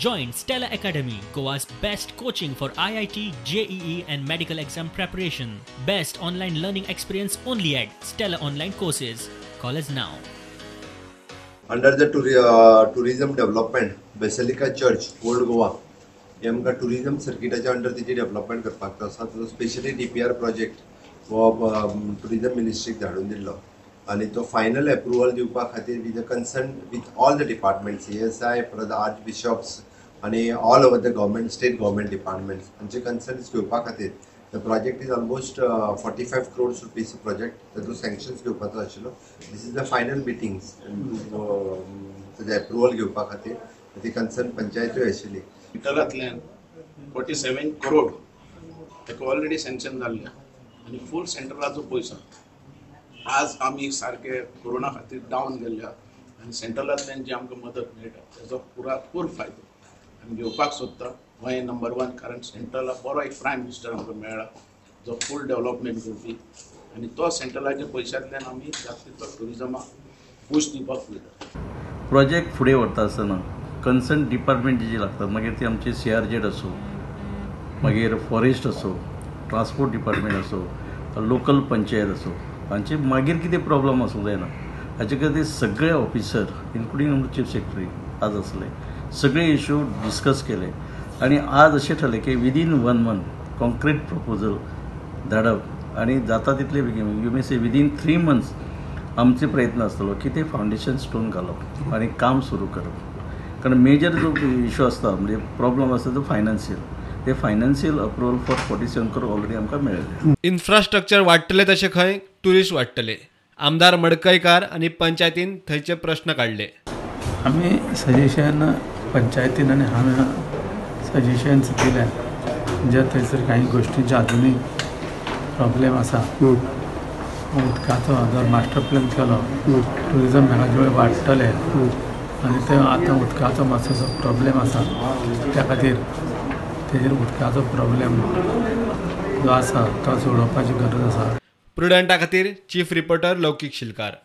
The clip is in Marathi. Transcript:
Join Stella Academy, Goa's best coaching for IIT, JEE and medical exam preparation. Best online learning experience only at Stella Online Courses. Call us now. Under the tourism development, Basilica Church, Old Goa, आमकां tourism circuitaच्या under तिची development करपाक आसा. तो स्पेशली DPR project वो tourism ministry धाडून दिल्लो आणि तो final approval दिवपा खातीर with the concern with all the departments, CSI, for the archbishops आणि all over the government, state government departments. हांचे concerns घेवपा खातीर the project is almost 45 crores rupees project. तातूंत sanctions घेवपाचो आशिल्लो. This is the final meetings the approval घेवपा खातीर ती concern पंचायती आशिल्ली. विठ्ठलांतल्यान 47 करोड ताका ऑलरेडी सँक्शन जाल्ले आनी फूल सेंट्रलाचो पयसो आज आमी सारके कोरोना खातीर डावन गेल्ल्या आनी सेंट्रलांतल्यान जी आमकां मदत मेळटा ताचो पुरापूर फायदो आमी घेवपाक सोदता. हो हे नंबर 1 कारण सेंट्रलाक बरो एक प्रायम मिनिस्टर आमकां मेळ्ळा जो फूल डेव्हलपमेंट करपी आनी तो सेंट्रलाच्या पयशांतल्यान आमी जास्तीचो टुरिजमाक बूस्ट दिवपाक पळयता. प्रोजेक्ट फुडें व्हरता आसतना कन्सर्न डिपार्टमेंट जी लागतात, मागीर ती आमची CRZ असो, मागीर फॉरेस्ट असो, ट्रान्सपोर्ट डिपार्टमेंट असो, लोकल पंचायत असो, हांचे मागीर कितें प्रॉब्लम आसूंक जायना हाचे खातीर सगळे ऑफिसर इन्क्लुडींग आमचे चीफ सेक्रेटरी आज आसले, सगळे इश्यू डिस्कस केले आणि आज अशें ठरलें की विदीन 1 month कॉन्क्रीट प्रपोजल धाडप आणि जाता तितले बेगीन you may say within 3 months आमचे प्रयत्न आसतलो की ते फावंडेशन स्टोन घालप आणि काम सुरू करप. कारण मेजर जो इश्यू आसता म्हणजे प्रॉब्लम आसता तो फायनान्शियल, ते financial approval for 47 crore already आमकां मेळ्ळें. इन्फ्रास्ट्रक्चर वाडटले तशें खंय ट्युरिस्ट वाडटले. आमदार मडकयकार आनी पंचायतीन थंयचे प्रश्न काडले. आमी सजेशन पंचायतीन आनी हांवें सजेशन्स दिल्या जे थंयसर काही गोष्टींचे अजुनूय प्रॉब्लेम आसा. उदकाचो जर मास्टर प्लॅन केलो ट्युरिजम हांगा वाडटले आनी ते आतां उदकाचो मातसो प्रॉब्लेम आसा त्या खातीर तेजेर उदकाचो प्रॉब्लेम जो आसा तो सोडोवपाची गरज आसा. प्रुडंटा खातीर चीफ रिपोर्टर लौकीक शिलकार.